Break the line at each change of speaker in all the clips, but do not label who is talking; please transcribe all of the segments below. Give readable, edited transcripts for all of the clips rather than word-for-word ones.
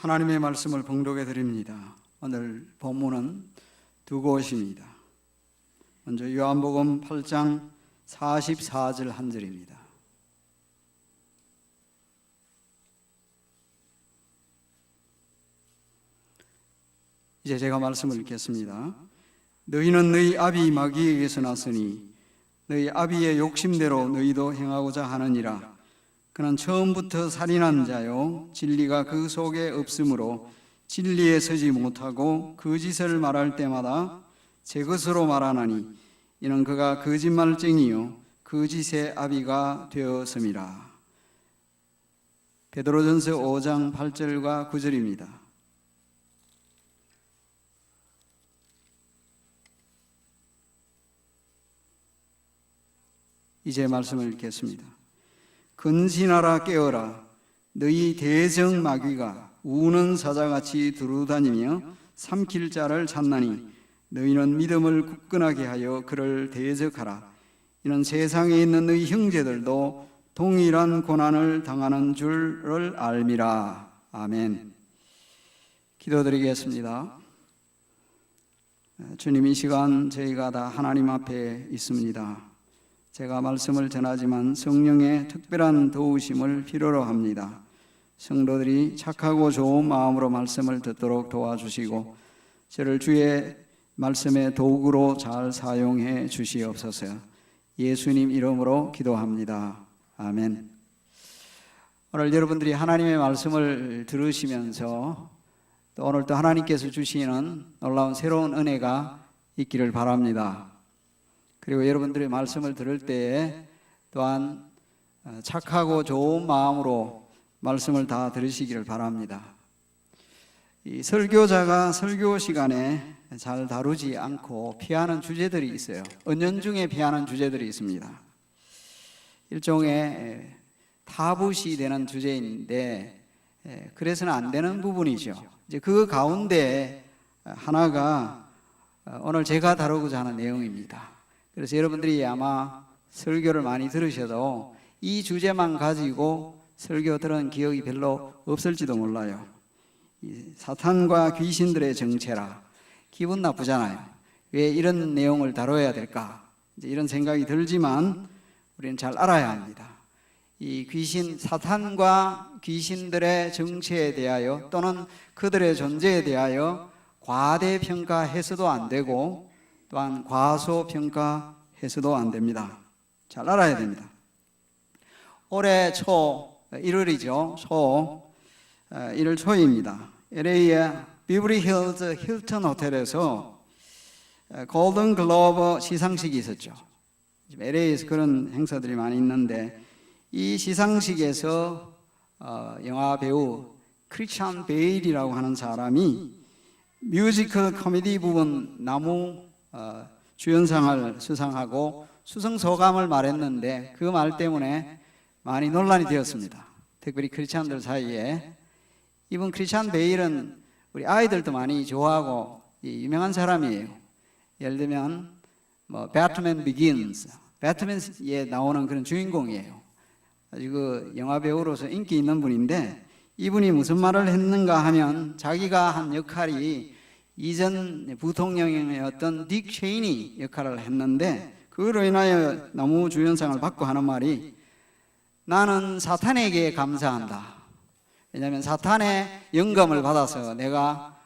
하나님의 말씀을 봉독해 드립니다. 오늘 본문은 두 곳입니다. 먼저 요한복음 8장 44절 한 절입니다. 이제 제가 말씀을 읽겠습니다. 너희는 너희 아비 마귀에게서 났으니 너희 아비의 욕심대로 너희도 행하고자 하느니라. 그는 처음부터 살인한 자요 진리가 그 속에 없으므로 진리에 서지 못하고 거짓을 말할 때마다 제 것으로 말하나니 이는 그가 거짓말쟁이요 거짓의 아비가 되었음이라. 베드로전서 5장 8절과 9절입니다. 이제 말씀을 읽겠습니다. 근신하라 깨어라. 너희 대적 마귀가 우는 사자같이 두루다니며 삼킬 자를 찾나니 너희는 믿음을 굳건하게 하여 그를 대적하라. 이는 세상에 있는 너희 형제들도 동일한 고난을 당하는 줄을 알미라. 아멘. 기도드리겠습니다. 주님, 이 시간 저희가 다 하나님 앞에 있습니다. 제가 말씀을 전하지만 성령의 특별한 도우심을 필요로 합니다. 성도들이 착하고 좋은 마음으로 말씀을 듣도록 도와주시고 저를 주의 말씀의 도구로 잘 사용해 주시옵소서. 예수님 이름으로 기도합니다. 아멘. 오늘 여러분들이 하나님의 말씀을 들으시면서 또 오늘 또 하나님께서 주시는 놀라운 새로운 은혜가 있기를 바랍니다. 그리고 여러분들의 말씀을 들을 때에 또한 착하고 좋은 마음으로 말씀을 다 들으시기를 바랍니다. 이 설교자가 설교 시간에 잘 다루지 않고 피하는 주제들이 있어요. 은연중에 피하는 주제들이 있습니다. 일종의 타부시 되는 주제인데 그래서는 안 되는 부분이죠. 이제 그 가운데 하나가 오늘 제가 다루고자 하는 내용입니다. 그래서 여러분들이 아마 설교를 많이 들으셔도 이 주제만 가지고 설교 들은 기억이 별로 없을지도 몰라요. 사탄과 귀신들의 정체라. 기분 나쁘잖아요. 왜 이런 내용을 다뤄야 될까? 이제 이런 생각이 들지만 우리는 잘 알아야 합니다. 이 사탄과 귀신들의 정체에 대하여 또는 그들의 존재에 대하여 과대평가해서도 안 되고 또한 과소평가해서도 안 됩니다. 잘 알아야 됩니다. 올해 초 1월이죠. 1월 초입니다. LA의 비버리 힐즈 힐튼 호텔에서 골든 글로브 시상식이 있었죠. LA에서 그런 행사들이 많이 있는데 이 시상식에서 영화 배우 크리스찬 베일이라고 하는 사람이 뮤지컬 코미디 부분 나무 주연상을 수상하고 수상 소감을 말했는데 그 말 때문에 많이 논란이 되었습니다. 특별히 크리스찬들 사이에. 이분 크리스찬 베일은 우리 아이들도 많이 좋아하고 유명한 사람이에요. 예를 들면 배트맨 비긴스, 배트맨에 나오는 그런 주인공이에요. 아주 그 영화 배우로서 인기 있는 분인데 이분이 무슨 말을 했는가 하면 자기가 한 역할이 이전 부통령이었던 딕 체이니 역할을 했는데 그로 인하여 나무 주연상을 받고 하는 말이 나는 사탄에게 감사한다. 왜냐하면 사탄의 영감을 받아서 내가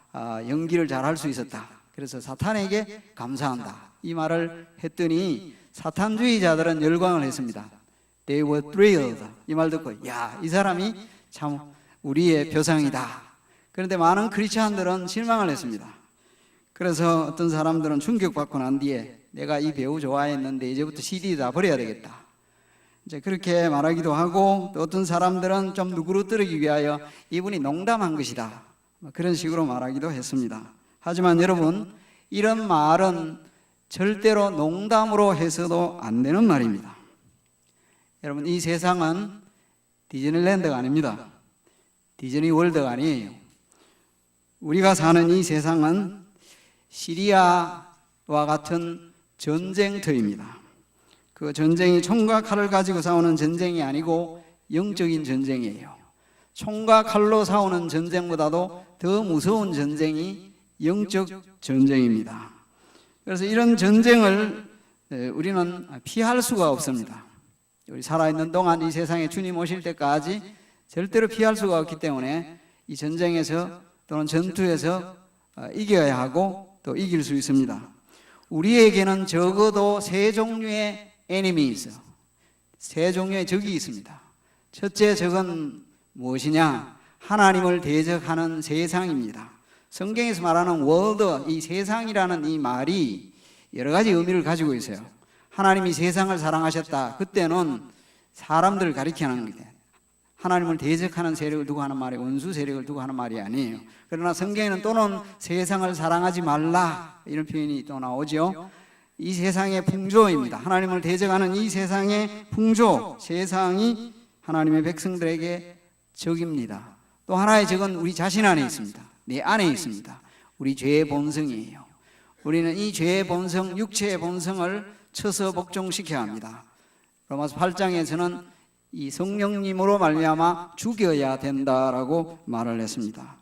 연기를 잘할 수 있었다. 그래서 사탄에게 감사한다. 이 말을 했더니 사탄주의자들은 열광을 했습니다. They were thrilled. 이 말 듣고 야, 이 사람이 참 우리의 표상이다. 그런데 많은 크리스찬들은 실망을 했습니다. 그래서 어떤 사람들은 충격받고 난 뒤에 내가 이 배우 좋아했는데 이제부터 CD 다 버려야 되겠다. 이제 그렇게 말하기도 하고 또 어떤 사람들은 좀 누그러뜨리기 위하여 이분이 농담한 것이다. 그런 식으로 말하기도 했습니다. 하지만 여러분, 이런 말은 절대로 농담으로 해서도 안 되는 말입니다. 여러분, 이 세상은 디즈니랜드가 아닙니다. 디즈니 월드가 아니에요. 우리가 사는 이 세상은 시리아와 같은 전쟁터입니다. 그 전쟁이 총과 칼을 가지고 싸우는 전쟁이 아니고 영적인 전쟁이에요. 총과 칼로 싸우는 전쟁보다도 더 무서운 전쟁이 영적 전쟁입니다. 그래서 이런 전쟁을 우리는 피할 수가 없습니다. 우리 살아있는 동안 이 세상에 주님 오실 때까지 절대로 피할 수가 없기 때문에 이 전쟁에서 또는 전투에서 이겨야 하고 또 이길 수 있습니다. 우리에게는 적어도 세 종류의 enemies, 세 종류의 적이 있습니다. 첫째 적은 무엇이냐? 하나님을 대적하는 세상입니다. 성경에서 말하는 월드, 이 세상이라는 이 말이 여러 가지 의미를 가지고 있어요. 하나님이 세상을 사랑하셨다. 그때는 사람들을 가리키는 거예요. 하나님을 대적하는 세력을 두고 하는 말이 원수 세력을 두고 하는 말이 아니에요. 그러나 성경에는 또는 세상을 사랑하지 말라 이런 표현이 또 나오죠. 이 세상의 풍조입니다. 하나님을 대적하는 이 세상의 풍조, 세상이 하나님의 백성들에게 적입니다. 또 하나의 적은 우리 자신 안에 있습니다. 내 안에 있습니다. 우리 죄의 본성이에요. 우리는 이 죄의 본성, 육체의 본성을 쳐서 복종시켜야 합니다. 로마서 8장에서는 이 성령님으로 말미암아 죽여야 된다라고 말을 했습니다.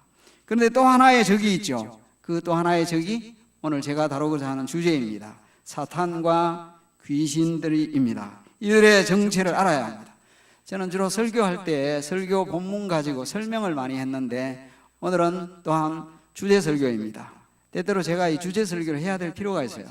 그런데 또 하나의 적이 있죠. 그 또 하나의 적이 오늘 제가 다루고자 하는 주제입니다. 사탄과 귀신들입니다. 이들의 정체를 알아야 합니다. 저는 주로 설교할 때 설교 본문 가지고 설명을 많이 했는데 오늘은 또한 주제 설교입니다. 때때로 제가 이 주제 설교를 해야 될 필요가 있어요.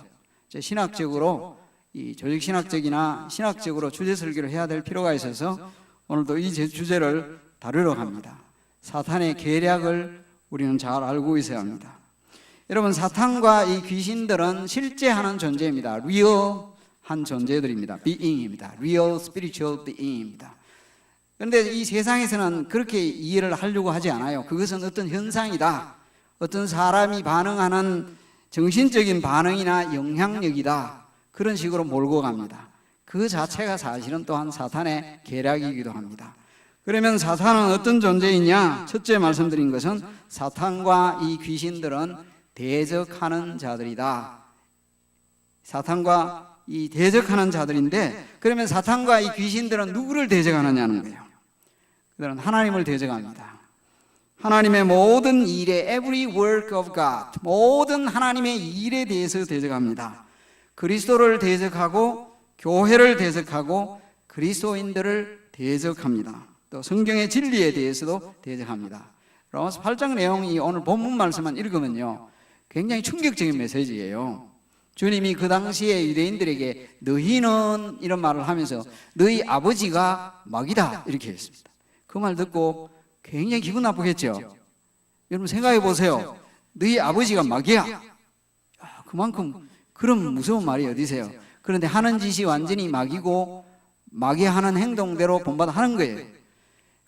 신학적으로 이 조직신학적이나 신학적으로 주제 설교를 해야 될 필요가 있어서 오늘도 이 주제를 다루러 갑니다. 사탄의 계략을 우리는 잘 알고 있어야 합니다. 여러분, 사탄과 이 귀신들은 실제 하는 존재입니다. 리얼한 존재들입니다. being입니다. real spiritual being입니다. 그런데 이 세상에서는 그렇게 이해를 하려고 하지 않아요. 그것은 어떤 현상이다. 어떤 사람이 반응하는 정신적인 반응이나 영향력이다. 그런 식으로 몰고 갑니다. 그 자체가 사실은 또한 사탄의 계략이기도 합니다. 그러면 사탄은 어떤 존재이냐? 첫째 말씀드린 것은 사탄과 이 귀신들은 대적하는 자들이다. 사탄과 이 대적하는 자들인데, 그러면 사탄과 이 귀신들은 누구를 대적하느냐는 거예요. 그들은 하나님을 대적합니다. 하나님의 모든 일에 every work of God, 모든 하나님의 일에 대해서 대적합니다. 그리스도를 대적하고 교회를 대적하고 그리스도인들을 대적합니다. 또 성경의 진리에 대해서도 대적합니다. 로마서 8장 내용이 오늘 본문 말씀만 읽으면요, 굉장히 충격적인 메시지예요. 주님이 그 당시에 유대인들에게 너희는 이런 말을 하면서 너희 아버지가 마귀다 이렇게 했습니다. 그 말 듣고 굉장히 기분 나쁘겠죠. 여러분 생각해 보세요. 너희 아버지가 마귀야. 그만큼 그런 무서운 말이 어디세요? 그런데 하는 짓이 완전히 마귀고 마귀 하는 행동대로 본받아 하는 거예요.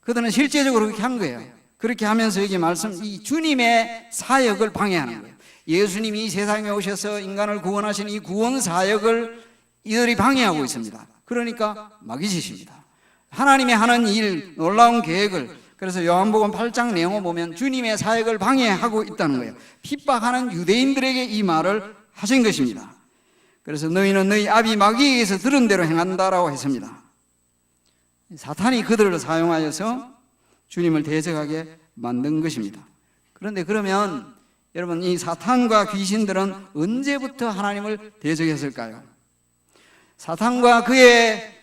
그들은 실제적으로 그렇게 한 거예요. 그렇게 하면서 여기 말씀, 이 주님의 사역을 방해하는 거예요. 예수님이 이 세상에 오셔서 인간을 구원하신 이 구원 사역을 이들이 방해하고 있습니다. 그러니까 마귀짓입니다. 하나님이 하는 일, 놀라운 계획을, 그래서 요한복음 8장 내용을 보면 주님의 사역을 방해하고 있다는 거예요. 핍박하는 유대인들에게 이 말을 하신 것입니다. 그래서 너희는 너희 아비 마귀에게서 들은 대로 행한다라고 했습니다. 사탄이 그들을 사용하여서 주님을 대적하게 만든 것입니다. 그런데 그러면 여러분, 이 사탄과 귀신들은 언제부터 하나님을 대적했을까요? 사탄과 그의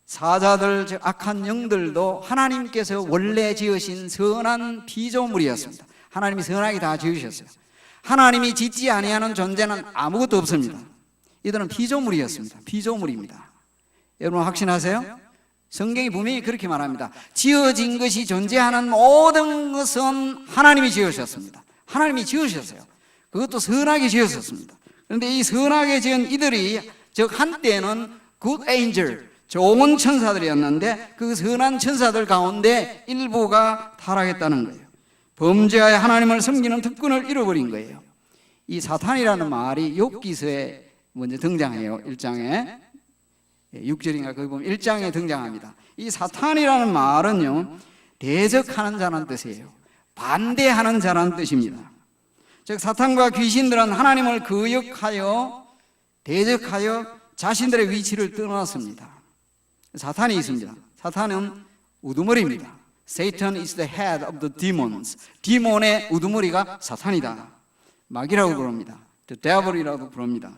사자들, 즉 악한 영들도 하나님께서 원래 지으신 선한 피조물이었습니다. 하나님이 선하게 다 지으셨어요. 하나님이 짓지 아니하는 존재는 아무것도 없습니다. 이들은 피조물이었습니다. 피조물입니다. 여러분 확신하세요? 성경이 분명히 그렇게 말합니다. 지어진 것이 존재하는 모든 것은 하나님이 지으셨습니다. 하나님이 지으셨어요. 그것도 선하게 지으셨습니다. 그런데 이 선하게 지은 이들이, 즉 한때는 good angel, 좋은 천사들이었는데 그 선한 천사들 가운데 일부가 타락했다는 거예요. 범죄하여 하나님을 섬기는 특권을 잃어버린 거예요. 이 사탄이라는 말이 욥기서에 먼저 등장해요. 1장에 6절인가 거기 보면 1장에 등장합니다. 이 사탄이라는 말은요, 대적하는 자라는 뜻이에요. 반대하는 자라는 뜻입니다. 즉 사탄과 귀신들은 하나님을 거역하여 대적하여 자신들의 위치를 떠났습니다. 사탄이 있습니다. 사탄은 우두머리입니다. Satan is the head of the demons. 디몬의 우두머리가 사탄이다. 마귀라고 부릅니다. The devil이라고 부릅니다.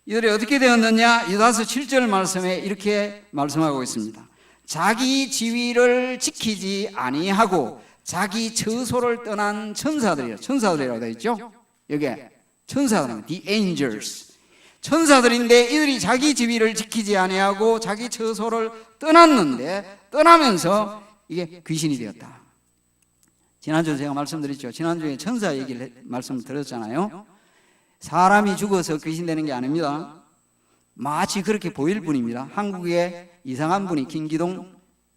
이들이 어떻게 되었느냐? 유다서 7절 말씀에 이렇게 말씀하고 있습니다. 자기 지위를 지키지 아니하고 자기 처소를 떠난 천사들이라. 천사들이라고 되어 있죠? 여기에 천사들, the angels. 천사들인데 이들이 자기 지위를 지키지 아니하고 자기 처소를 떠났는데, 떠나면서 이게 귀신이 되었다. 지난주에 제가 말씀드렸죠. 지난주에 천사 얘기를 말씀드렸잖아요. 사람이 죽어서 귀신 되는 게 아닙니다. 마치 그렇게 보일 뿐입니다. 한국에 이상한 분이 김기동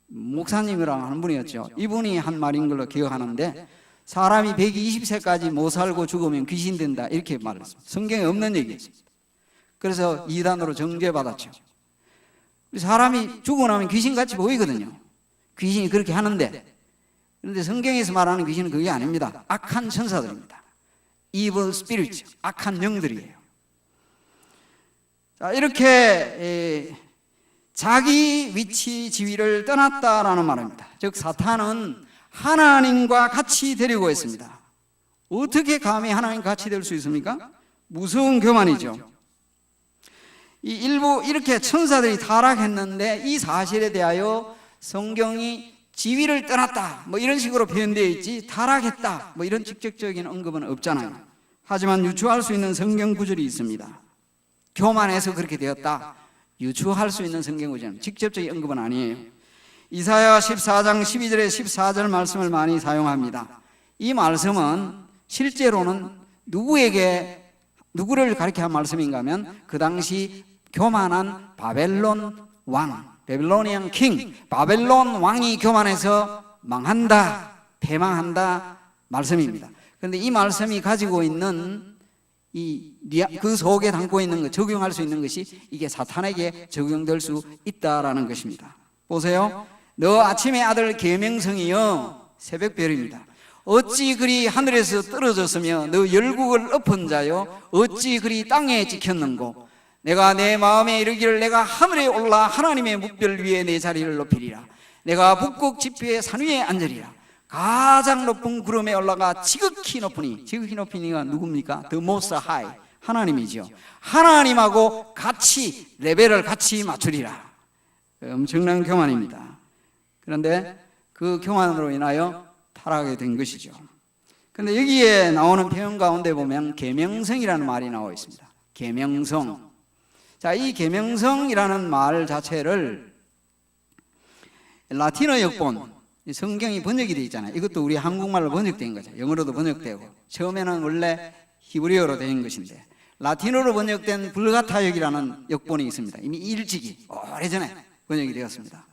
목사님이라고 하는 분이었죠. 이분이 한 말인 걸로 기억하는데, 사람이 120세까지 못 살고 죽으면 귀신 된다 이렇게 말했습니다. 성경에 없는 얘기였습니다. 그래서 이단으로 정죄받았죠. 사람이 죽고 나면 귀신같이 보이거든요. 귀신이 그렇게 하는데, 그런데 성경에서 말하는 귀신은 그게 아닙니다. 악한 천사들입니다. evil spirits, 악한 영들이에요. 자, 이렇게 자기 위치 지위를 떠났다라는 말입니다. 즉 사탄은 하나님과 같이 되려고 했습니다. 어떻게 감히 하나님과 같이 될 수 있습니까? 무서운 교만이죠. 일부 이렇게 천사들이 타락했는데 이 사실에 대하여 성경이 지위를 떠났다 뭐 이런 식으로 표현되어 있지, 타락했다 뭐 이런 직접적인 언급은 없잖아요. 하지만 유추할 수 있는 성경 구절이 있습니다. 교만해서 그렇게 되었다 유추할 수 있는 성경 구절은 직접적인 언급은 아니에요. 이사야 14장 12절에 14절 말씀을 많이 사용합니다. 이 말씀은 실제로는 누구를 가리켜 한 말씀인가 하면 그 당시 교만한 바벨론 왕, 바벨로니안 킹, 바벨론 왕이 교만해서 망한다, 패망한다 말씀입니다. 그런데 이 말씀이 가지고 있는 그 속에 담고 있는 것, 적용할 수 있는 것이 이게 사탄에게 적용될 수 있다라는 것입니다. 보세요. 너 아침의 아들 계명성이여, 새벽별입니다. 어찌 그리 하늘에서 떨어졌으며 너 열국을 엎은 자여 어찌 그리 땅에 찍혔는고, 내가 내 마음에 이르기를 내가 하늘에 올라 하나님의 묵별 위에 내 자리를 높이리라. 내가 북극 지표의 산 위에 앉으리라. 가장 높은 구름에 올라가 지극히 높으니, 지극히 높으니가 누굽니까? The Most High, 하나님이죠. 하나님하고 같이 레벨을 같이 맞추리라. 엄청난 교만입니다. 그런데 그 교만으로 인하여 타락하게 된 것이죠. 그런데 여기에 나오는 표현 가운데 보면 계명성이라는 말이 나와 있습니다. 계명성. 자, 이 계명성이라는 말 자체를 라틴어 역본, 성경이 번역이 되어 있잖아요. 이것도 우리 한국말로 번역된 거죠. 영어로도 번역되고, 처음에는 원래 히브리어로 된 것인데 라틴어로 번역된 불가타역이라는 역본이 있습니다. 이미 일찍이 오래전에 번역이 되었습니다.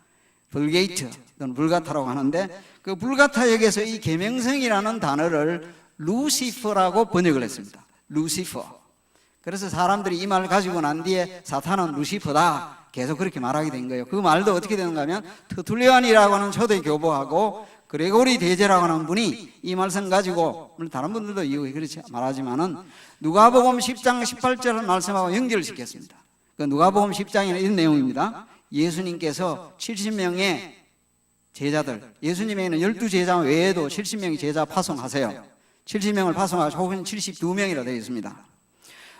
불게이트 또는 불가타라고 하는데, 그 불가타역에서 이 계명성이라는 단어를 루시퍼라고 번역을 했습니다. 루시퍼. 그래서 사람들이 이 말을 가지고 난 뒤에 사탄은 루시퍼다 계속 그렇게 말하게 된 거예요. 그 말도 어떻게 되는가 하면 터툴리안이라고 하는 초대 교보하고 그레고리 대제라고 하는 분이 이 말씀 가지고, 물론 다른 분들도 이거 그렇지 말하지만은 누가복음 10장 18절 말씀하고 연결시켰습니다. 그 누가복음 10장에는 이런 내용입니다. 예수님께서 70명의 제자들, 예수님에게는 12제자 외에도 70명의 제자 파송하세요. 70명을 파송하고 혹은 72명이라 되어 있습니다.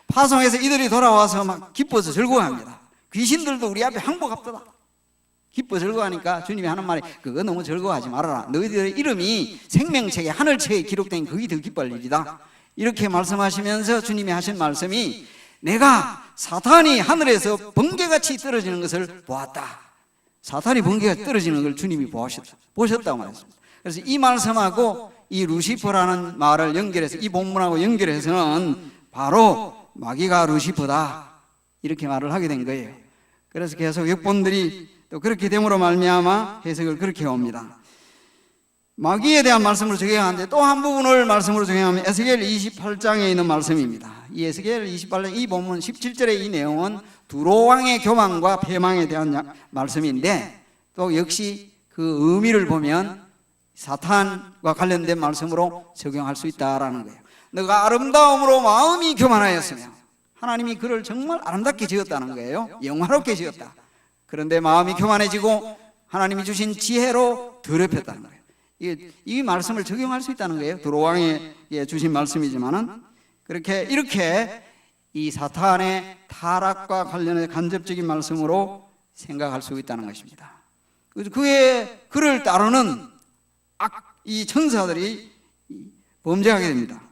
파송해서 이들이 돌아와서 막 기뻐서 즐거워합니다. 귀신들도 우리 앞에 항복합니다. 기뻐 즐거워하니까 주님이 하는 말이, 그거 너무 즐거워하지 말아라. 너희들의 이름이 생명책에 하늘책에 기록된 그게 더 기뻐할 일이다. 이렇게 말씀하시면서 주님이 하신 말씀이, 내가 사탄이 하늘에서 번개같이 떨어지는 것을 보았다. 사탄이 번개가 떨어지는 걸 주님이 보셨다고 말했습니다. 그래서 이 말씀하고 이 루시퍼라는 말을 연결해서, 이 본문하고 연결해서는 바로 마귀가 루시퍼다 이렇게 말을 하게 된 거예요. 그래서 계속 역본들이 또 그렇게 됨으로 말미암아 해석을 그렇게 해옵니다. 마귀에 대한 말씀으로 적용하는데 또 한 부분을 말씀으로 적용하면 에스겔 28장에 있는 말씀입니다. 이 에스겔 28장 이 본문 17절의 이 내용은 두로 왕의 교만과 패망에 대한 말씀인데, 또 역시 그 의미를 보면 사탄과 관련된 말씀으로 적용할 수 있다라는 거예요. 너가 아름다움으로 마음이 교만하였으며, 하나님이 그를 정말 아름답게 지었다는 거예요. 영화롭게 지었다. 그런데 마음이 교만해지고 하나님이 주신 지혜로 더럽혔다는 거예요. 이 말씀을 적용할 수 있다는 거예요. 도로왕에 주신 말씀이지만은 이렇게 이 사탄의 타락과 관련해 간접적인 말씀으로 생각할 수 있다는 것입니다. 그를 따르는 이 천사들이 범죄하게 됩니다.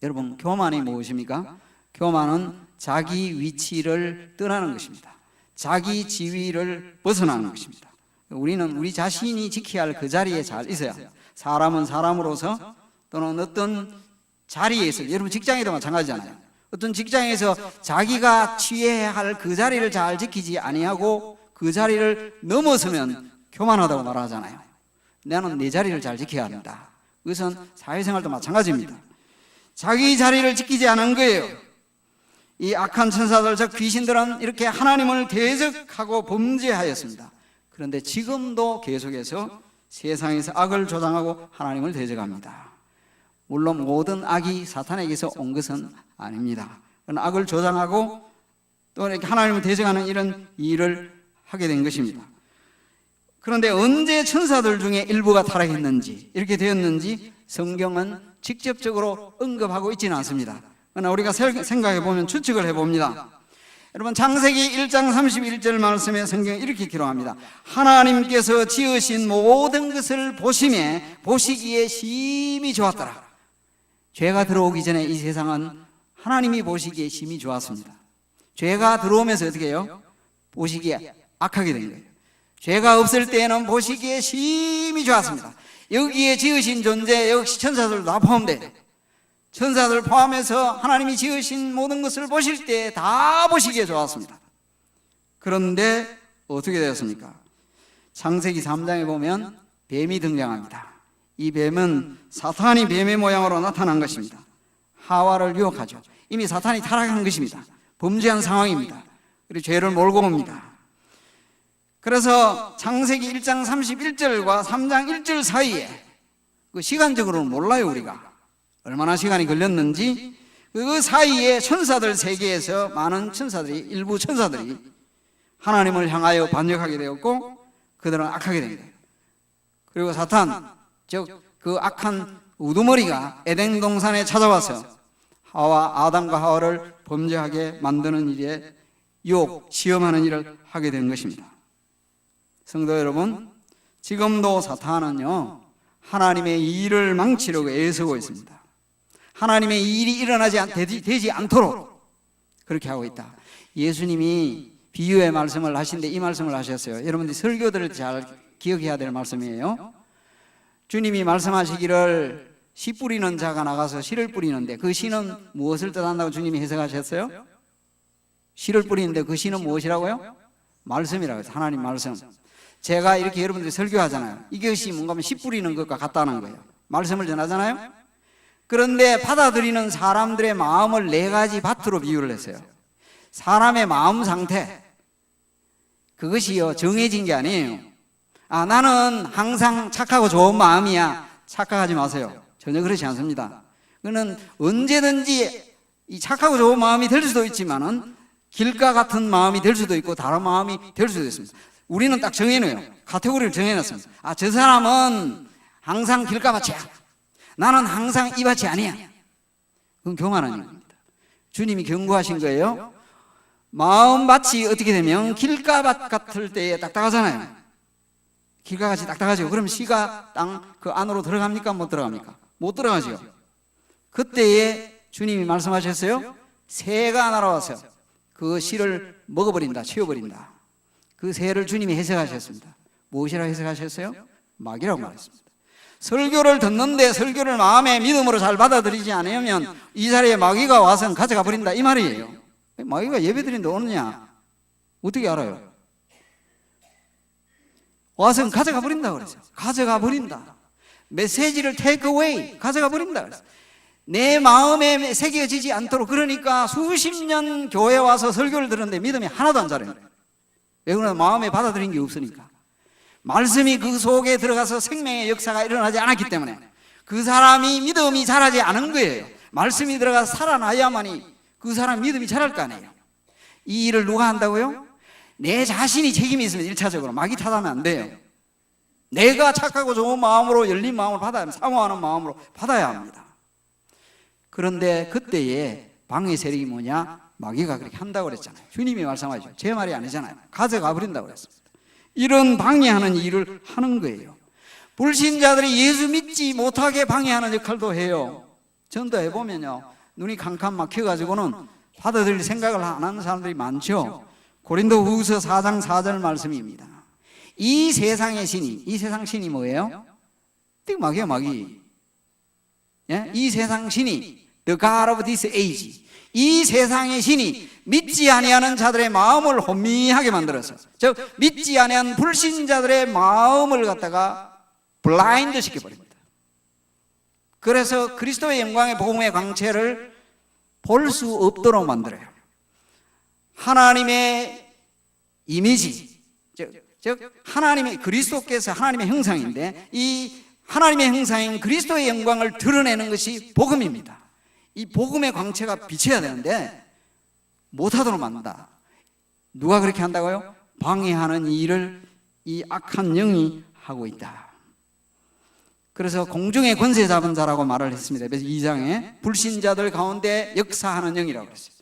여러분, 교만이 무엇입니까? 교만은 자기 위치를 떠나는 것입니다. 자기 지위를 벗어나는 것입니다. 우리는 우리 자신이 지켜야 할 그 자리에 잘 있어야 합니다. 사람은 사람으로서 또는 어떤 자리에서, 여러분 직장에도 마찬가지잖아요. 어떤 직장에서 자기가 취해야 할 그 자리를 잘 지키지 아니하고 그 자리를 넘어서면 교만하다고 말하잖아요. 나는 내 자리를 잘 지켜야 한다. 그것은 사회생활도 마찬가지입니다. 자기 자리를 지키지 않은 거예요. 이 악한 천사들, 즉 귀신들은 이렇게 하나님을 대적하고 범죄하였습니다. 그런데 지금도 계속해서 세상에서 악을 조장하고 하나님을 대적합니다. 물론 모든 악이 사탄에게서 온 것은 아닙니다. 악을 조장하고 또 이렇게 하나님을 대적하는 이런 일을 하게 된 것입니다. 그런데 언제 천사들 중에 일부가 타락했는지, 이렇게 되었는지 성경은 직접적으로 언급하고 있지는 않습니다. 그러나 우리가 생각해 보면 추측을 해봅니다. 여러분, 창세기 1장 31절 말씀에 성경이 이렇게 기록합니다. 하나님께서 지으신 모든 것을 보시기에 심히 좋았더라. 죄가 들어오기 전에 이 세상은 하나님이 보시기에 심히 좋았습니다. 죄가 들어오면서 어떻게 해요? 보시기에 악하게 된 거예요. 죄가 없을 때에는 보시기에 심히 좋았습니다. 여기에 지으신 존재, 역시 천사들도 다 포함돼요. 천사들 포함해서 하나님이 지으신 모든 것을 보실 때 다 보시기에 좋았습니다. 그런데 어떻게 되었습니까? 창세기 3장에 보면 뱀이 등장합니다. 이 뱀은 사탄이 뱀의 모양으로 나타난 것입니다. 하와를 유혹하죠. 이미 사탄이 타락한 것입니다. 범죄한 상황입니다. 그리고 죄를 몰고 옵니다. 그래서 창세기 1장 31절과 3장 1절 사이에, 그 시간적으로는 몰라요, 우리가 얼마나 시간이 걸렸는지. 그 사이에 천사들 세계에서 많은 천사들이, 일부 천사들이 하나님을 향하여 반역하게 되었고 그들은 악하게 된 거예요. 그리고 사탄, 즉 그 악한 우두머리가 에덴 동산에 찾아와서 아담과 하와를 범죄하게 만드는 일에 시험하는 일을 하게 된 것입니다. 성도 여러분, 지금도 사탄은요, 하나님의 일을 망치려고 애쓰고 있습니다. 하나님의 일이 되지 않도록 그렇게 하고 있다. 예수님이 비유의 말씀을 하신데 이 말씀을 하셨어요. 여러분들이 설교들을 잘 기억해야 될 말씀이에요. 주님이 말씀하시기를 씨 뿌리는 자가 나가서 씨를 뿌리는데 그 씨는 무엇을 뜻한다고 주님이 해석하셨어요? 씨를 뿌리는데 그 씨는 무엇이라고요? 말씀이라고 해서 하나님 말씀. 제가 이렇게 여러분들이 설교하잖아요. 이것이 뭔가 하면 씨 뿌리는 것과 같다는 거예요. 말씀을 전하잖아요. 그런데 받아들이는 사람들의 마음을 4가지 밭으로 비유를 했어요. 사람의 마음 상태, 그것이요 정해진 게 아니에요. 나는 항상 착하고 좋은 마음이야. 착각하지 마세요. 전혀 그렇지 않습니다. 그는 언제든지 이 착하고 좋은 마음이 될 수도 있지만은 길가 같은 마음이 될 수도 있고 다른 마음이 될 수도 있습니다. 우리는 딱 정해놓아요. 카테고리를 정해놨습니다. 저 사람은 항상 길가밭이야. 나는 항상 이 밭이 아니야. 그건 교만한 일입니다. 주님이 경고하신 거예요. 마음밭이 어떻게 되면 길가밭 같을 때에 딱딱하잖아요. 길가같이 딱딱하죠. 그럼 씨가 땅 그 안으로 들어갑니까? 못 들어갑니까? 못 들어가죠. 그때에 주님이 말씀하셨어요. 새가 날아와서 그 씨를 먹어버린다, 치워버린다. 그 새를 주님이 해석하셨습니다. 무엇이라고 해석하셨어요? 마귀라고 말했습니다. 설교를 듣는데 설교를 마음의 믿음으로 잘 받아들이지 않으면 이 자리에 마귀가 와서 가져가 버린다, 이 말이에요. 마귀가 예배드리는데 오느냐? 어떻게 알아요? 와서 가져가 버린다 그랬어요. 가져가 버린다. 메시지를 take away, 가져가 버린다 그랬어요. 내 마음에 새겨지지 않도록. 그러니까 수십 년 교회 와서 설교를 들었는데 믿음이 하나도 안 자라요. 왜 그러냐? 마음에 받아들인 게 없으니까. 말씀이 그 속에 들어가서 생명의 역사가 일어나지 않았기 때문에 그 사람이 믿음이 자라지 않은 거예요. 말씀이 들어가서 살아나야만이 그 사람 믿음이 자랄 거 아니에요. 이 일을 누가 한다고요? 내 자신이 책임이 있으면 1차적으로 마귀 탓하면 안 돼요. 내가 착하고 좋은 마음으로, 열린 마음으로 받아야 합니다. 사모하는 마음으로 받아야 합니다. 그런데 그때의 방해 세력이 뭐냐? 마귀가 그렇게 한다고 그랬잖아요. 주님이 말씀하시죠. 제 말이 아니잖아요. 가져가 버린다고 그랬습니다. 이런 방해하는 일을 하는 거예요. 불신자들이 예수 믿지 못하게 방해하는 역할도 해요. 전도해 보면요, 눈이 캄캄 막혀가지고는 받아들일 생각을 안 하는 사람들이 많죠. 고린도후서 4장 4절 말씀입니다. 이 세상의 신이, 이 세상 신이 뭐예요? 마귀야, 마귀. 예? 이 세상 신이 The God of this age, 이 세상의 신이 믿지 아니하는 자들의 마음을 혼미하게 만들어서, 즉 믿지 아니한 불신자들의 마음을 갖다가 블라인드 시켜버립니다. 그래서 그리스도의 영광의 복음의 광채를 볼 수 없도록 만들어요. 하나님의 이미지, 즉 하나님의, 그리스도께서 하나님의 형상인데 이 하나님의 형상인 그리스도의 영광을 드러내는 것이 복음입니다. 이 복음의 광채가 비쳐야 되는데 못하도록 만든다. 누가 그렇게 한다고요? 방해하는 일을 이 악한 영이 하고 있다. 그래서 공중의 권세 잡은 자라고 말을 했습니다. 그래서 2장에 불신자들 가운데 역사하는 영이라고 그랬어요.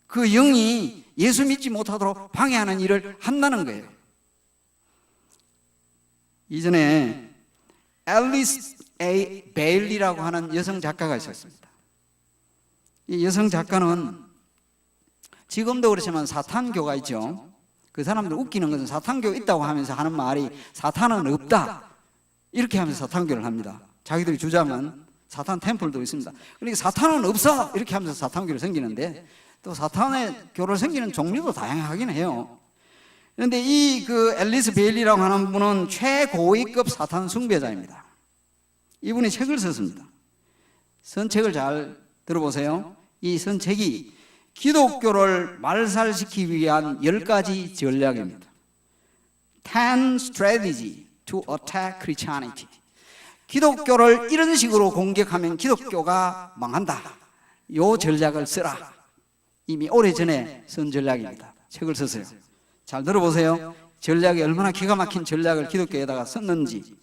그 영이 예수 믿지 못하도록 방해하는 일을 한다는 거예요. 이전에 앨리스 A. 베일리라고 하는 여성 작가가 있었습니다. 이 여성 작가는 지금도 그렇지만 사탄교가 있죠. 그 사람들 웃기는 것은 사탄교 있다고 하면서 하는 말이 사탄은 없다, 이렇게 하면서 사탄교를 합니다. 자기들이 주장은 사탄 템플도 있습니다. 그러니까 사탄은 없어, 이렇게 하면서 사탄교를 생기는데, 또 사탄의 교를 생기는 종류도 다양하긴 해요. 그런데 이 그 앨리스 베일리라고 하는 분은 최고위급 사탄 숭배자입니다. 이분이 책을 썼습니다. 선책을 잘 들어보세요. 이 선책이 기독교를 말살시키기 위한 10가지 전략입니다. 10 strategy to attack Christianity. 기독교를 이런 식으로 공격하면 기독교가 망한다. 이 전략을 쓰라. 이미 오래전에 쓴 전략입니다. 책을 썼어요. 잘 들어보세요. 전략이 얼마나 기가 막힌 전략을 기독교에다가 썼는지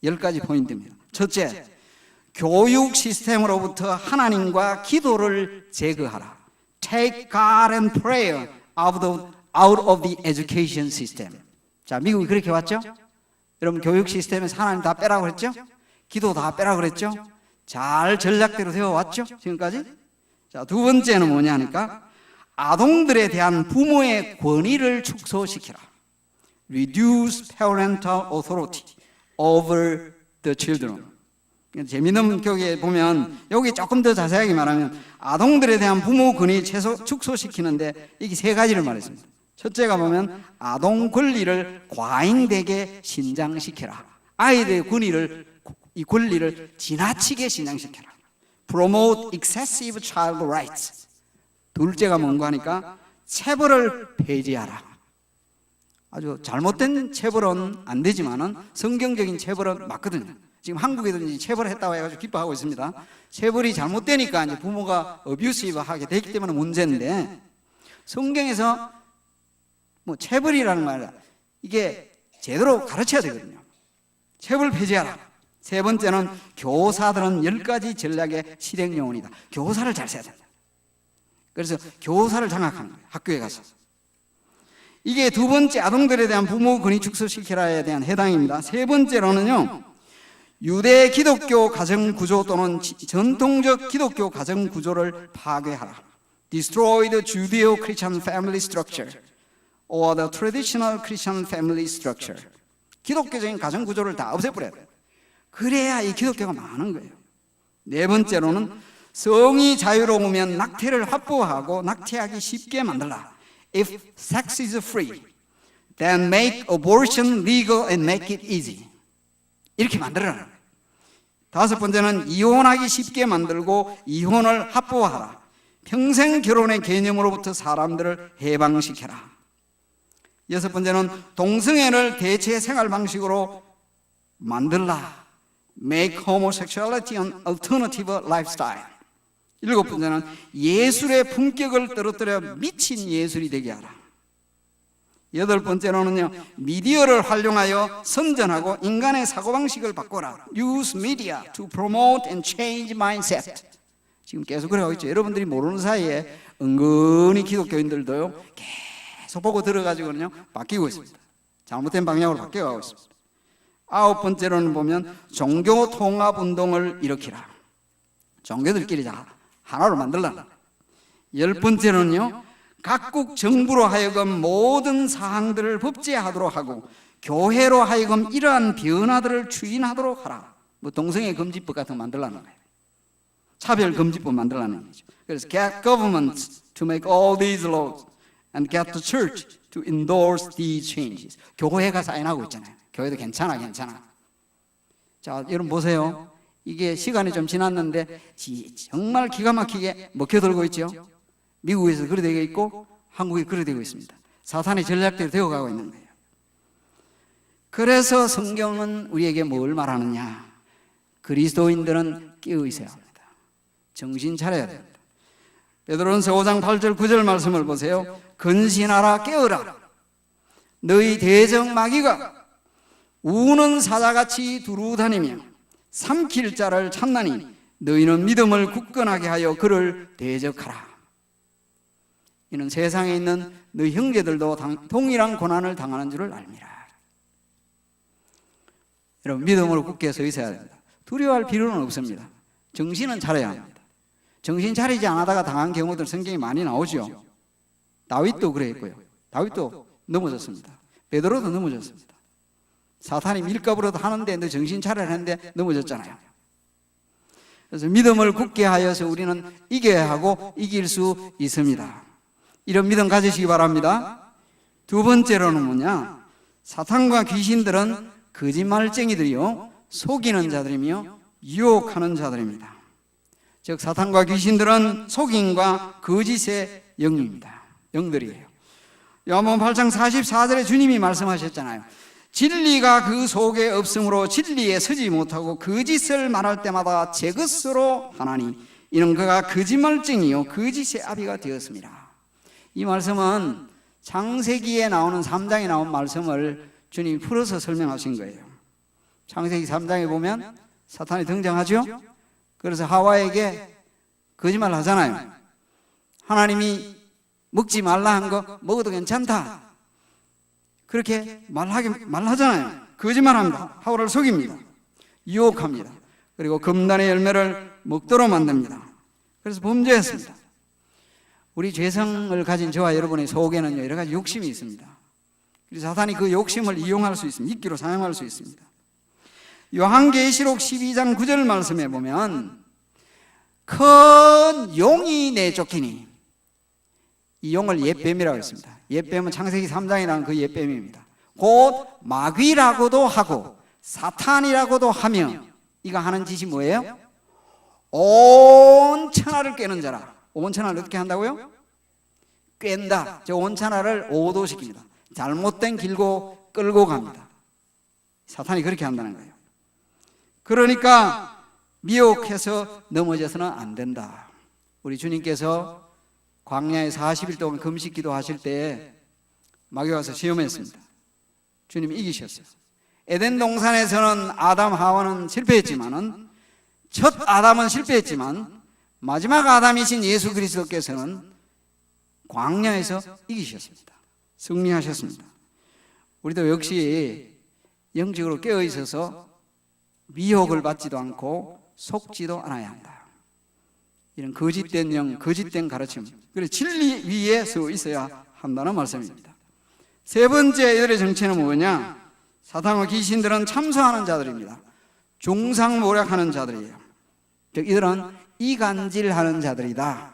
10가지 포인트입니다. 첫째, 교육 시스템으로부터 하나님과 기도를 제거하라. Take God and prayer out of the education system. 자, 미국이 그렇게 왔죠? 여러분, 교육 시스템에서 하나님 다 빼라고 그랬죠? 기도 다 빼라고 그랬죠? 잘 전략대로 되어 왔죠? 지금까지? 자, 두 번째는 뭐냐 하니까 아동들에 대한 부모의 권위를 축소시키라. Reduce parental authority over the children. 재미있는 교육에 보면 여기 조금 더 자세하게 말하면 아동들에 대한 부모 권위 축소시키는데 이게 3가지를 말했습니다. 첫째가 보면 아동 권리를 과잉되게 신장시켜라. 아이들의 이 권리를 지나치게 신장시켜라. Promote excessive child rights. 둘째가 뭔가 하니까 체벌을 폐지하라. 아주 잘못된 체벌은 안 되지만은 성경적인 체벌은 맞거든요. 지금 한국에도 이제 체벌을 했다고 해가지고 기뻐하고 있습니다. 체벌이 잘못되니까 이제 부모가 어뷰시브하게 되기 때문에 문제인데, 성경에서 뭐 체벌이라는 말, 이게 제대로 가르쳐야 되거든요. 체벌 폐지하라. 세 번째는 교사들은 10가지 전략의 실행요원이다. 교사를 잘 써야 된다. 그래서 교사를 장악하는 거예요. 학교에 가서. 이게 두 번째, 아동들에 대한 부모 권위 축소시키라에 대한 해당입니다. 세 번째로는요, 유대 기독교 가정 구조 또는 전통적 기독교 가정 구조를 파괴하라. Destroy the Judeo-Christian family structure or the traditional Christian family structure. 기독교적인 가정 구조를 다 없애버려야 돼요. 그래야 이 기독교가 많은 거예요. 네 번째로는 성이 자유로우면 낙태를 확보하고 낙태하기 쉽게 만들라. If sex is free, then make abortion legal and make it easy. 이렇게 만들어라. 다섯 번째는 이혼하기 쉽게 만들고 이혼을 합법화하라. 평생 결혼의 개념으로부터 사람들을 해방시켜라. 여섯 번째는 동성애를 대체 생활 방식으로 만들라. Make homosexuality an alternative lifestyle. 일곱 번째는 예술의 품격을 떨어뜨려 미친 예술이 되게 하라. 8번째로는요, 미디어를 활용하여 선전하고 인간의 사고방식을 바꿔라. Use media to promote and change mindset. 지금 계속 그래가고 있죠. 여러분들이 모르는 사이에 은근히 기독교인들도요, 계속 보고 들어가지고는요, 바뀌고 있습니다. 잘못된 방향으로 바뀌어가고 있습니다. 9번째로는 보면 종교 통합 운동을 일으키라. 종교들끼리 하나로 만들라. 10번째로는요, 각국 정부로 하여금 모든 사항들을 법제하도록 하고 교회로 하여금 이러한 변화들을 추진하도록 하라. 뭐 동성애 금지법 같은 거 만들라는 거예요. 차별 금지법 만들라는 거죠. 그래서 get government to make all these laws and get the church to endorse these changes. 교회가 사인하고 있잖아요. 교회도 괜찮아. 자, 여러분 보세요. 이게 시간이 좀 지났는데 정말 기가 막히게 먹혀들고 있죠. 미국에서 그래 되고 있고 한국에 그래 되고 있습니다. 사탄의 전략대로 되어가고 있는 거예요. 그래서 성경은 우리에게 뭘 말하느냐? 그리스도인들은 깨어 있어야 합니다. 정신 차려야 됩니다. 베드로전서 5장 8절 9절 말씀을 보세요. 근신하라, 깨어라. 너희 대적 마귀가 우는 사자같이 두루다니며 삼킬 자를 찾나니 너희는 믿음을 굳건하게 하여 그를 대적하라. 이는 세상에 있는 너희 형제들도 동일한 고난을 당하는 줄을 알미라. 여러분, 믿음으로 굳게 서 있어야 됩니다. 두려워할 필요는 없습니다. 정신은 차려야 합니다. 정신 차리지 않다가 당한 경우들 성경에 많이 나오죠. 다윗도 그랬고요. 다윗도 넘어졌습니다. 베드로도 넘어졌습니다. 사탄이 밀가부라도 하는데 너 정신 차려야 하는데 넘어졌잖아요. 그래서 믿음을 굳게 하여서 우리는 이겨야 하고 이길 수 있습니다. 이런 믿음 가지시기 바랍니다. 두 번째로는 뭐냐? 사탄과 귀신들은 거짓말쟁이들이요, 속이는 자들이며 유혹하는 자들입니다. 즉 사탄과 귀신들은 속임과 거짓의 영들이에요. 요한복음 8장 44절에 주님이 말씀하셨잖아요. 진리가 그 속에 없으므로 진리에 서지 못하고 거짓을 말할 때마다 제 것으로 하나니 이는 그가 거짓말쟁이요 거짓의 아비가 되었습니다. 이 말씀은 창세기에 나오는 3장에 나온 말씀을 주님이 풀어서 설명하신 거예요. 창세기 3장에 보면 사탄이 등장하죠. 그래서 하와에게 거짓말 하잖아요. 하나님이 먹지 말라 한 거 먹어도 괜찮다, 그렇게 말하잖아요. 거짓말합니다. 하와를 속입니다. 유혹합니다. 그리고 금단의 열매를 먹도록 만듭니다. 그래서 범죄했습니다. 우리 죄성을 가진 저와 여러분의 속에는요, 여러 가지 욕심이 있습니다. 그래서 사탄이 그 욕심을 이용할 수 있습니다. 이끼로 사용할 수 있습니다. 요한계시록 12장 9절 말씀에 보면 큰 용이 내쫓기니, 이 용을 옛뱀이라고 했습니다. 옛뱀은 창세기 3장에 나온 그 옛뱀입니다. 곧 마귀라고도 하고 사탄이라고도 하며, 이가 하는 짓이 뭐예요? 온 천하를 꿰는 자라. 온 천하를 어떻게 한다고요? 꿰는다. 저 온 천하를 오도시킵니다. 잘못된 길고 끌고 갑니다. 사탄이 그렇게 한다는 거예요. 그러니까 미혹해서 넘어져서는 안 된다. 우리 주님께서 광야에 40일 동안 금식 기도하실 때 마귀가 와서 시험했습니다. 주님이 이기셨어요. 에덴 동산에서는 아담 하와는 실패했지만은, 첫 아담은 실패했지만 마지막 아담이신 예수 그리스도께서는 광야에서 이기셨습니다. 승리하셨습니다. 우리도 역시 영적으로 깨어 있어서 미혹을 받지도 않고 속지도 않아야 한다. 이런 거짓된 영, 거짓된 가르침, 그래서 진리 위에 서 있어야 한다는 말씀입니다. 세 번째, 이들의 정체는 뭐냐? 사탄과 귀신들은 참소하는 자들입니다. 중상모략하는 자들이에요. 즉 이들은 이간질하는 자들이다.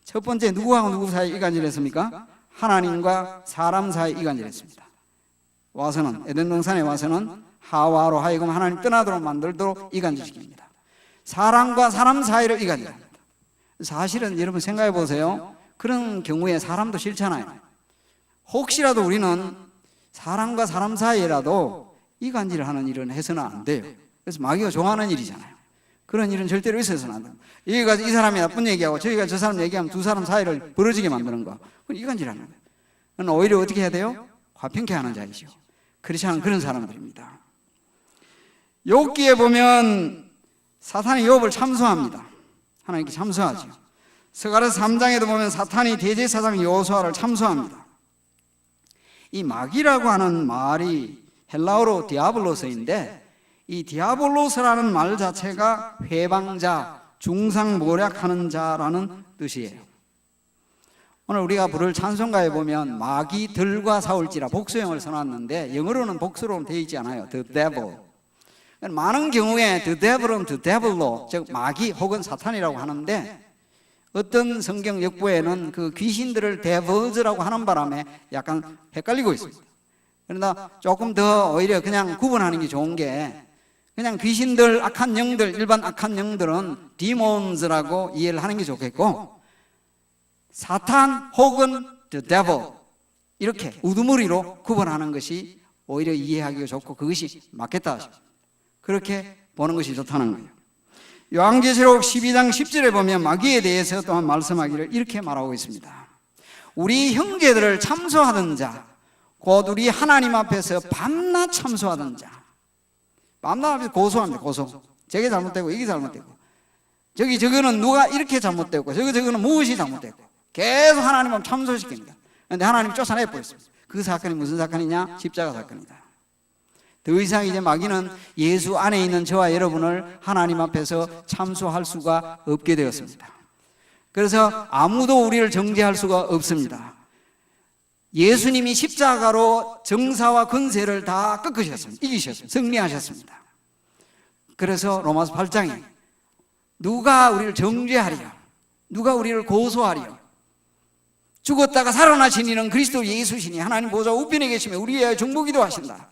첫 번째, 누구하고 누구 사이 이간질했습니까? 하나님과 사람 사이 이간질했습니다. 와서는, 에덴 동산에 와서는 하와로 하여금 하나님 떠나도록 만들도록 이간질시킵니다. 사람과 사람 사이를 이간질합니다. 사실은 여러분 생각해 보세요. 그런 경우에 사람도 싫잖아요. 혹시라도 우리는 사람과 사람 사이라도 이간질을 하는 일은 해서는 안 돼요. 그래서 마귀가 좋아하는 일이잖아요. 그런 일은 절대로 있어서는 안 돼요. 여기가 이 사람이 나쁜 얘기하고 저기가 저 사람 얘기하면 두 사람 사이를 벌어지게 만드는 거, 그건 이간질하는 거예요. 오히려 어떻게 해야 돼요? 화평케 하는 자이죠. 그렇지 않은 그런 사람들입니다. 욥기에 보면 사탄이 욥을 참소합니다. 하나님께 참소하죠. 스가랴서 3장에도 보면 사탄이 대제사장 여호수아를 참소합니다. 이 마귀라고 하는 말이 헬라어로 디아블로스인데, 이 디아블로스라는 말 자체가 회방자, 중상모략하는 자라는 뜻이에요. 오늘 우리가 부를 찬송가에 보면 마귀들과 싸울지라 복수형을 써놨는데 영어로는 복수로 되어 있지 않아요. The devil. 많은 경우에 the devil은 the devil로, 즉 마귀 혹은 사탄이라고 하는데, 어떤 성경 역부에는 그 귀신들을 devils라고 하는 바람에 약간 헷갈리고 있습니다. 그러나 조금 더 오히려 그냥 구분하는 게 좋은 게, 그냥 귀신들, 악한 영들, 일반 악한 영들은 demons라고 이해를 하는 게 좋겠고, 사탄 혹은 the devil 이렇게 우두머리로 구분하는 것이 오히려 이해하기가 좋고 그것이 맞겠다 하십니다. 그렇게 보는 것이 좋다는 거예요. 요한계시록 12장 10절에 보면 마귀에 대해서 또한 말씀하기를 이렇게 말하고 있습니다. 우리 형제들을 참소하던 자, 곧 우리 하나님 앞에서 밤낮 참소하던 자. 밤낮 앞에서 고소합니다. 고소. 저게 잘못되고 이게 잘못되고, 저거는 누가 이렇게 잘못되고 저거는 무엇이 잘못되고 계속 하나님 앞에 참소시킵니다. 그런데 하나님 쫓아내버렸습니다. 그 사건이 무슨 사건이냐? 십자가 사건이다. 더 이상 이제 마귀는 예수 안에 있는 저와 여러분을 하나님 앞에서 참소할 수가 없게 되었습니다. 그래서 아무도 우리를 정죄할 수가 없습니다. 예수님이 십자가로 정사와 권세를 다 꺾으셨습니다. 이기셨습니다. 승리하셨습니다. 그래서 로마서 8장에 누가 우리를 정죄하리요? 누가 우리를 고소하리요? 죽었다가 살아나신 이는 그리스도 예수시니 하나님 보좌 우편에 계시며 우리의 중보기도 하신다.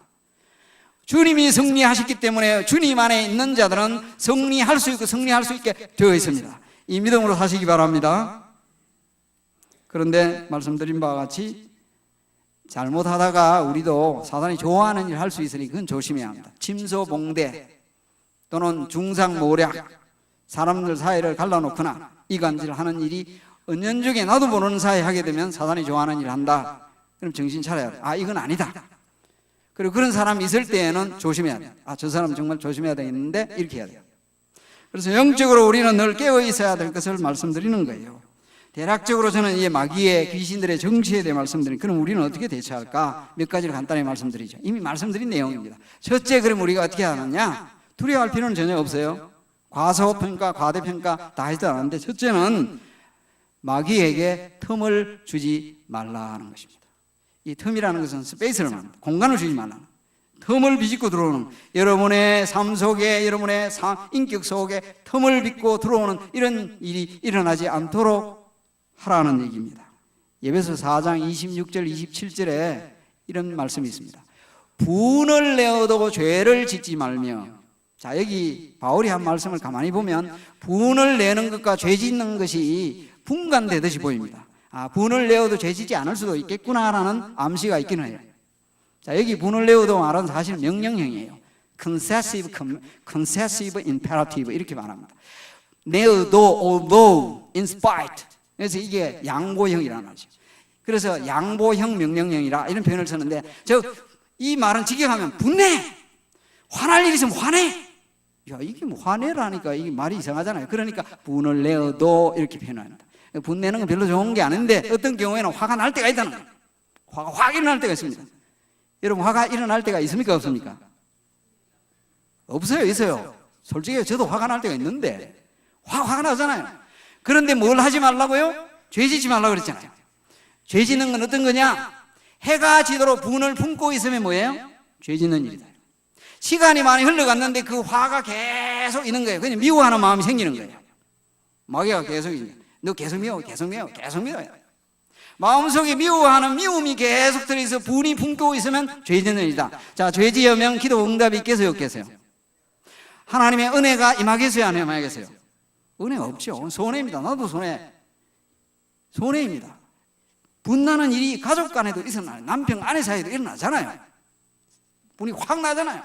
주님이 승리하셨기 때문에 주님 안에 있는 자들은 승리할 수 있고 승리할 수 있게 되어 있습니다. 이 믿음으로 사시기 바랍니다. 그런데 말씀드린 바와 같이 잘못하다가 우리도 사단이 좋아하는 일 할 수 있으니 그건 조심해야 합니다. 침소봉대 또는 중상모략, 사람들 사이를 갈라놓거나 이간질하는 일이 은연중에 나도 모르는 사이에 하게 되면 사단이 좋아하는 일을 한다. 그럼 정신 차려야 돼. 아, 이건 아니다. 그리고 그런 사람이 있을 때에는 조심해야 돼. 아, 저 사람 정말 조심해야 되겠는데 이렇게 해야 돼요. 그래서 영적으로 우리는 늘 깨어 있어야 될 것을 말씀드리는 거예요. 대략적으로 저는 이 마귀의 귀신들의 정치에 대해 말씀드리는, 그럼 우리는 어떻게 대처할까? 몇 가지를 간단히 말씀드리죠. 이미 말씀드린 내용입니다. 첫째, 그럼 우리가 어떻게 하느냐? 두려워할 필요는 전혀 없어요. 과소평가, 과대평가 다 하지도 않았는데, 첫째는 마귀에게 틈을 주지 말라는 것입니다. 이 틈이라는 것은 스페이스를 말합니다. 공간을 주지 말라. 틈을 비집고 들어오는, 여러분의 삶 속에, 여러분의 인격 속에 틈을 빚고 들어오는 이런 일이 일어나지 않도록 하라는 얘기입니다. 에베소 4장 26절 27절에 이런 말씀이 있습니다. 분을 내어도 죄를 짓지 말며. 자, 여기 바울이 한 말씀을 가만히 보면 분을 내는 것과 죄 짓는 것이 분간되듯이 보입니다. 아, 분을 내어도 죄 짓지 않을 수도 있겠구나라는 암시가 있기는 해요. 자, 여기 분을 내어도 말은 사실 명령형이에요. concessive imperative 이렇게 말합니다. 내어도, although, in spite. 그래서 이게 양보형이라는 말이죠. 그래서 양보형 명령형이라 이런 표현을 쓰는데, 이 말은 직역하면 분내, 화날 일 있으면 화내. 야, 이게 뭐 화내라니까 이게 말이 이상하잖아요. 그러니까 분을 내어도 이렇게 표현합니다. 분내는 건 별로 좋은 게 아닌데 어떤 경우에는 화가 날 때가 있다는 거예요. 화가 확 일어날 때가 있습니다. 여러분, 화가 일어날 때가 있습니까? 없습니까? 없어요. 있어요. 솔직히 저도 화가 날 때가 있는데 화가 나잖아요. 그런데 뭘 하지 말라고요? 죄 짓지 말라고 그랬잖아요. 죄 짓는 건 어떤 거냐? 해가 지도록 분을 품고 있으면 뭐예요? 죄 짓는 일이다. 시간이 많이 흘러갔는데 그 화가 계속 있는 거예요. 그냥 미워하는 마음이 생기는 거예요. 마귀가 계속 있는 거예요. 너 계속 미워, 계속 미워, 계속 미워요. 마음속에 미워하는 미움이 계속 들어있어 분이 품고 있으면 죄 짓는 일이다. 자, 죄 지으면 기도 응답이 있겠어요, 없겠어요? 하나님의 은혜가 임하겠어요, 안 임하겠어요? 은혜 없죠. 손해입니다. 나도 손해입니다. 분나는 일이 가족 간에도 있어나요. 남편 아내 사이에도 일어나잖아요. 분이 확 나잖아요.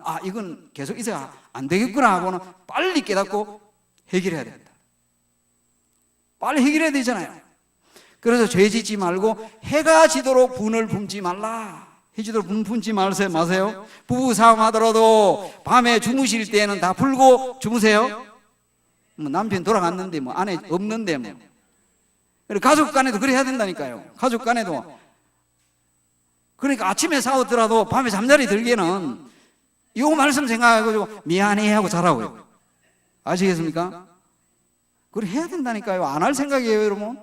아, 이건 계속 있어야 안 되겠구나 하고는 빨리 깨닫고 해결해야 됩니다. 빨리 해결해야 되잖아요. 그래서 죄 짓지 말고 해가 지도록 분을 품지 말라. 해 지도록 분 품지 마세요. 부부 싸움하더라도 밤에 주무실 때는 다 풀고 주무세요. 뭐 남편 돌아갔는데 뭐 아내 없는데 뭐. 가족 간에도 그래 해야 된다니까요. 가족 간에도. 그러니까 아침에 싸웠더라도 밤에 잠자리 들기에는 이 말씀 생각해가지고 미안해 하고 자라고요. 아시겠습니까? 그걸 해야 된다니까요. 안 할 생각이에요, 여러분.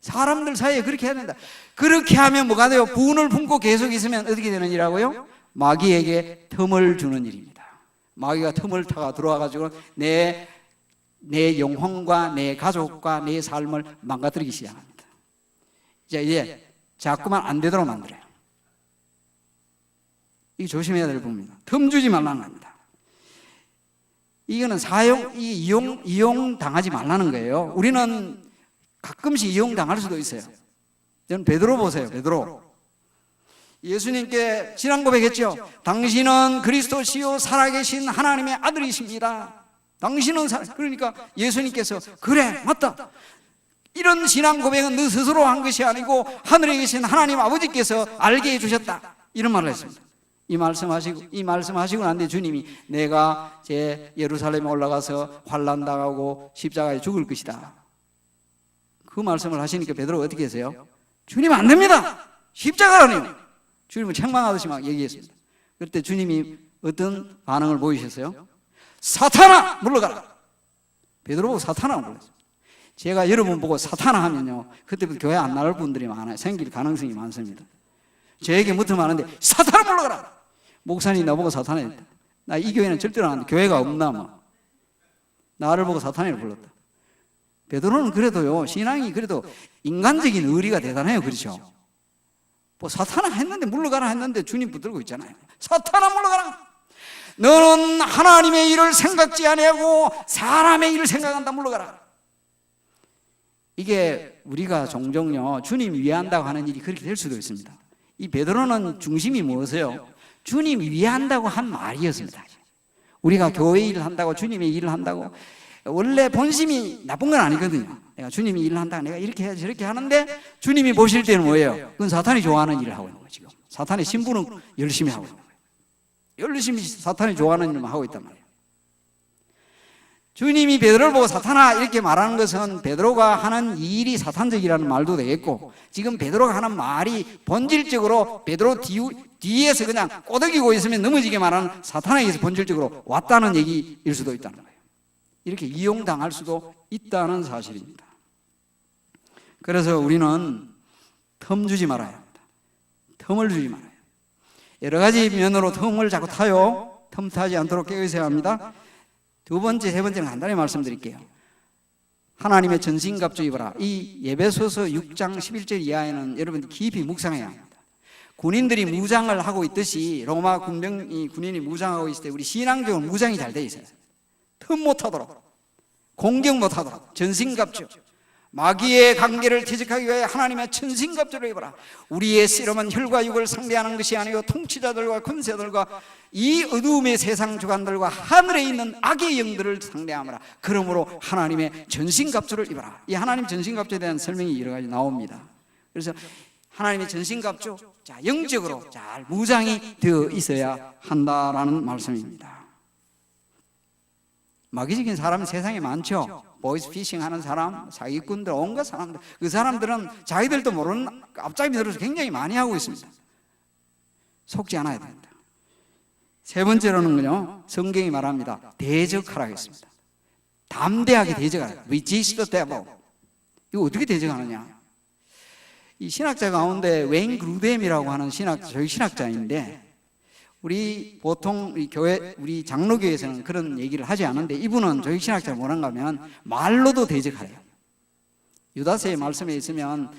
사람들 사이에 그렇게 해야 된다. 그렇게 하면 뭐가 돼요? 분을 품고 계속 있으면 어떻게 되는 일이라고요? 마귀에게 틈을 주는 일입니다. 마귀가 틈을 타가 들어와가지고 내 영혼과 내 가족과 내 삶을 망가뜨리기 시작합니다. 이제 자꾸만 안 되도록 만들어요. 이거 조심해야 될 부분입니다. 틈 주지 말라는 겁니다. 이거는 이용 당하지 말라는 거예요. 우리는 가끔씩 이용 당할 수도 있어요. 저는 베드로 보세요. 베드로. 예수님께 지난 고백했죠. 당신은 그리스도시요 살아계신 하나님의 아들이십니다. 당신은 그러니까 예수님께서 그래 맞다. 이런 신앙 고백은 너 스스로 한 것이 아니고 하늘에 계신 하나님 아버지께서 알게 해주셨다. 이런 말을 했습니다. 이 말씀하시고 난 뒤에 주님이 내가 제 예루살렘에 올라가서 환난 당하고 십자가에 죽을 것이다. 그 말씀을 하시니까 베드로가 어떻게 했어요? 주님 안 됩니다. 십자가라니요. 주님은 책망하듯이 막 얘기했습니다. 그때 주님이 어떤 반응을 보이셨어요? 사탄아 물러가라. 베드로 보고 사탄아 불렀어요. 제가 여러분 보고 사탄아 하면요 그때부터 교회 안 나올 분들이 많아요. 생길 가능성이 많습니다. 저에게 붙으면 하는데 사탄아 물러가라. 목사님 나보고 사탄아 했다. 나 이 교회는 절대로 안 한다. 교회가 없나 뭐. 나를 보고 사탄이를 불렀다. 베드로는 그래도요 신앙이 그래도 인간적인 의리가 대단해요. 그렇죠? 뭐 사탄아 했는데 물러가라 했는데 주님 붙들고 있잖아요. 사탄아 물러가라. 너는 하나님의 일을 생각지 아니하고 사람의 일을 생각한다. 물러가라. 이게 우리가 종종요 주님 위한다고 하는 일이 그렇게 될 수도 있습니다. 이 베드로는 중심이 무엇이에요? 주님 위한다고 한 말이었습니다. 우리가 교회 일을 한다고 주님의 일을 한다고 원래 본심이 나쁜 건 아니거든요. 내가 주님이 일을 한다 내가 이렇게 해야지 저렇게 하는데 주님이 보실 때는 뭐예요? 그건 사탄이 좋아하는 일을 하고 있는 거예요. 지금 사탄의 신부는 열심히 하고 있는 거예요. 열심히 사탄이 좋아하는 일만 하고 있단 말이에요. 주님이 베드로를 보고 사탄아 이렇게 말하는 것은 베드로가 하는 일이 사탄적이라는 말도 되겠고 지금 베드로가 하는 말이 본질적으로 베드로 뒤에서 그냥 꼬드기고 있으면 넘어지게 말하는 사탄에게서 본질적으로 왔다는 얘기일 수도 있다는 거예요. 이렇게 이용당할 수도 있다는 사실입니다. 그래서 우리는 틈 주지 말아야 합니다. 틈을 주지 말아요. 여러 가지 면으로 틈을 자꾸 타요. 틈 타지 않도록 깨어있어야 합니다. 두 번째, 세 번째는 간단히 말씀드릴게요. 하나님의 전신갑주 입어라. 이 에베소서 6장 11절 이하에는 여러분 깊이 묵상해야 합니다. 군인들이 무장을 하고 있듯이 로마 군인이 무장하고 있을 때 우리 신앙적으로 무장이 잘 돼 있어요. 틈 못하도록, 공격 못하도록 전신갑주. 마귀의 관계를 퇴직하기 위해 하나님의 전신갑주를 입어라. 우리의 씨름은 혈과 육을 상대하는 것이 아니고 통치자들과 권세들과 이 어두움의 세상 주관들과 하늘에 있는 악의 영들을 상대하라. 그러므로 하나님의 전신갑주를 입어라. 이 하나님 전신갑주에 대한 설명이 여러 가지 나옵니다. 그래서 하나님의 전신갑주, 자 영적으로 잘 무장이 되어 있어야 한다라는 말씀입니다. 마귀적인 사람은 세상에 많죠. 보이스피싱 하는 사람, 사기꾼들, 온갖 사람들. 그 사람들은 자기들도 모르는 앞잡이 들어서 굉장히 많이 하고 있습니다. 속지 않아야 됩니다. 세 번째로는요, 성경이 말합니다. 대적하라 했습니다. 담대하게 대적하라. Resist the devil. 이거 어떻게 대적하느냐? 이 신학자 가운데 웨인 그루뎀이라고 하는 저희 신학자인데, 우리 보통 우리 장로교에서는 그런 얘기를 하지 않는데 이분은 저희 신학자가 뭐란가 하면 말로도 대적하래요. 유다서의 말씀에 있으면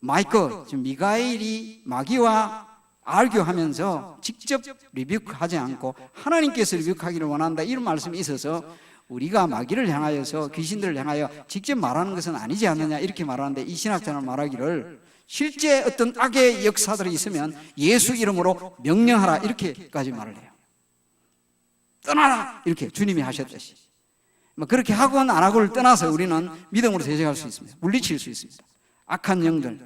미가엘이 마귀와 알교하면서 직접 리뷰하지 않고 하나님께서 리뷰하기를 원한다 이런 말씀이 있어서 우리가 마귀를 향하여서 귀신들을 향하여 직접 말하는 것은 아니지 않느냐 이렇게 말하는데 이 신학자는 말하기를 실제 어떤 악의 역사들이 있으면 예수 이름으로 명령하라 이렇게까지 말을 해요. 떠나라 이렇게 주님이 하셨듯이 그렇게 하건 안 하고를 떠나서 우리는 믿음으로 대적할 수 있습니다. 물리칠 수 있습니다. 악한 영들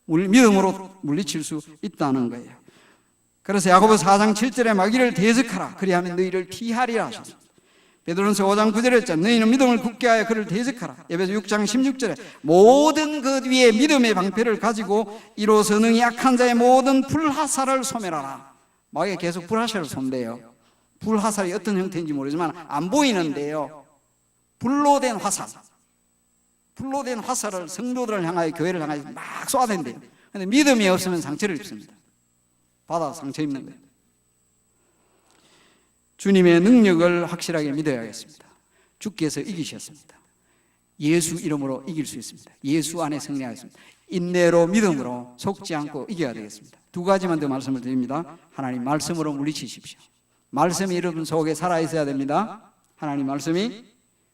믿음으로 물리칠 수 있다는 거예요. 그래서 야고보 4장 7절에 마귀를 대적하라 그리하면 너희를 피하리라 하셨습니다. 베드로전서 5장 9절에 했잖아요. 너희는 믿음을 굳게 하여 그를 대적하라. 에베소 6장 16절에 모든 것 위에 믿음의 방패를 가지고 이로써 능히 악한 자의 모든 불화살을 소멸하라. 마귀가 계속 불화살을 쏜대요. 불화살이 어떤 형태인지 모르지만 안 보이는데요, 불로 된 화살, 불로 된 화살을 성도들을 향하여, 교회를 향하여 막 쏘아댄대요. 그런데 믿음이 없으면 상처를 입습니다. 받아 상처 입는 거예요. 주님의 능력을 확실하게 믿어야겠습니다. 주께서 이기셨습니다. 예수 이름으로 이길 수 있습니다. 예수 안에 승리하겠습니다. 인내로 믿음으로 속지 않고 이겨야 되겠습니다. 두 가지만 더 말씀을 드립니다. 하나님 말씀으로 물리치십시오. 말씀이 여러분 속에 살아있어야 됩니다. 하나님 말씀이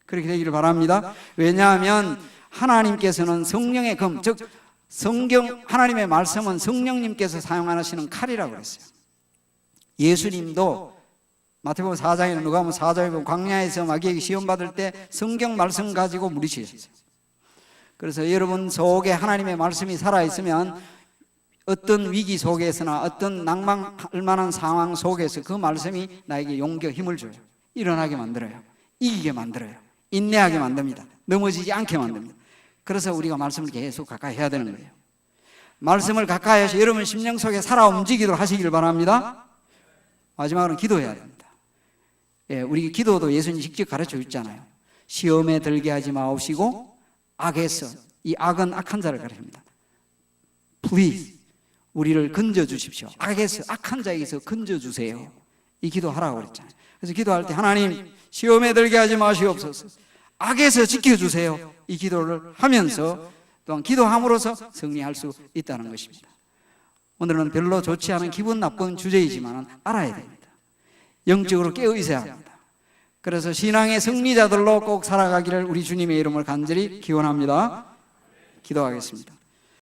그렇게 되기를 바랍니다. 왜냐하면 하나님께서는 성령의 검, 즉 성경, 하나님의 말씀은 성령님께서 사용하시는 칼이라고 그랬어요. 예수님도 마태복음 4장에는, 누가복음 4장에 보면 광야에서 마귀에게 시험받을 때 성경 말씀 가지고 물리치셨어요. 그래서 여러분 속에 하나님의 말씀이 살아있으면 어떤 위기 속에서나 어떤 낭망할 만한 상황 속에서 그 말씀이 나에게 용기, 힘을 줘요. 일어나게 만들어요. 이기게 만들어요. 인내하게 만듭니다. 넘어지지 않게 만듭니다. 그래서 우리가 말씀을 계속 가까이 해야 되는 거예요. 말씀을 가까이 해서 여러분 심령 속에 살아 움직이도록 하시길 바랍니다. 마지막으로 기도해야 됩니다. 예, 우리 기도도 예수님 직접 가르쳐 줬잖아요. 시험에 들게 하지 마옵시고 악에서, 이 악은 악한 자를 가르칩니다. Please 우리를 건져주십시오. 악에서, 악한 자에게서 건져주세요. 이 기도하라고 그랬잖아요. 그래서 기도할 때 하나님 시험에 들게 하지 마시옵소서, 악에서 지켜주세요. 이 기도를 하면서 또한 기도함으로써 승리할 수 있다는 것입니다. 오늘은 별로 좋지 않은 기분 나쁜 주제이지만 알아야 됩니다. 영적으로 깨어 있어야 합니다. 그래서 신앙의 승리자들로 꼭 살아가기를 우리 주님의 이름을 간절히 기원합니다. 기도하겠습니다.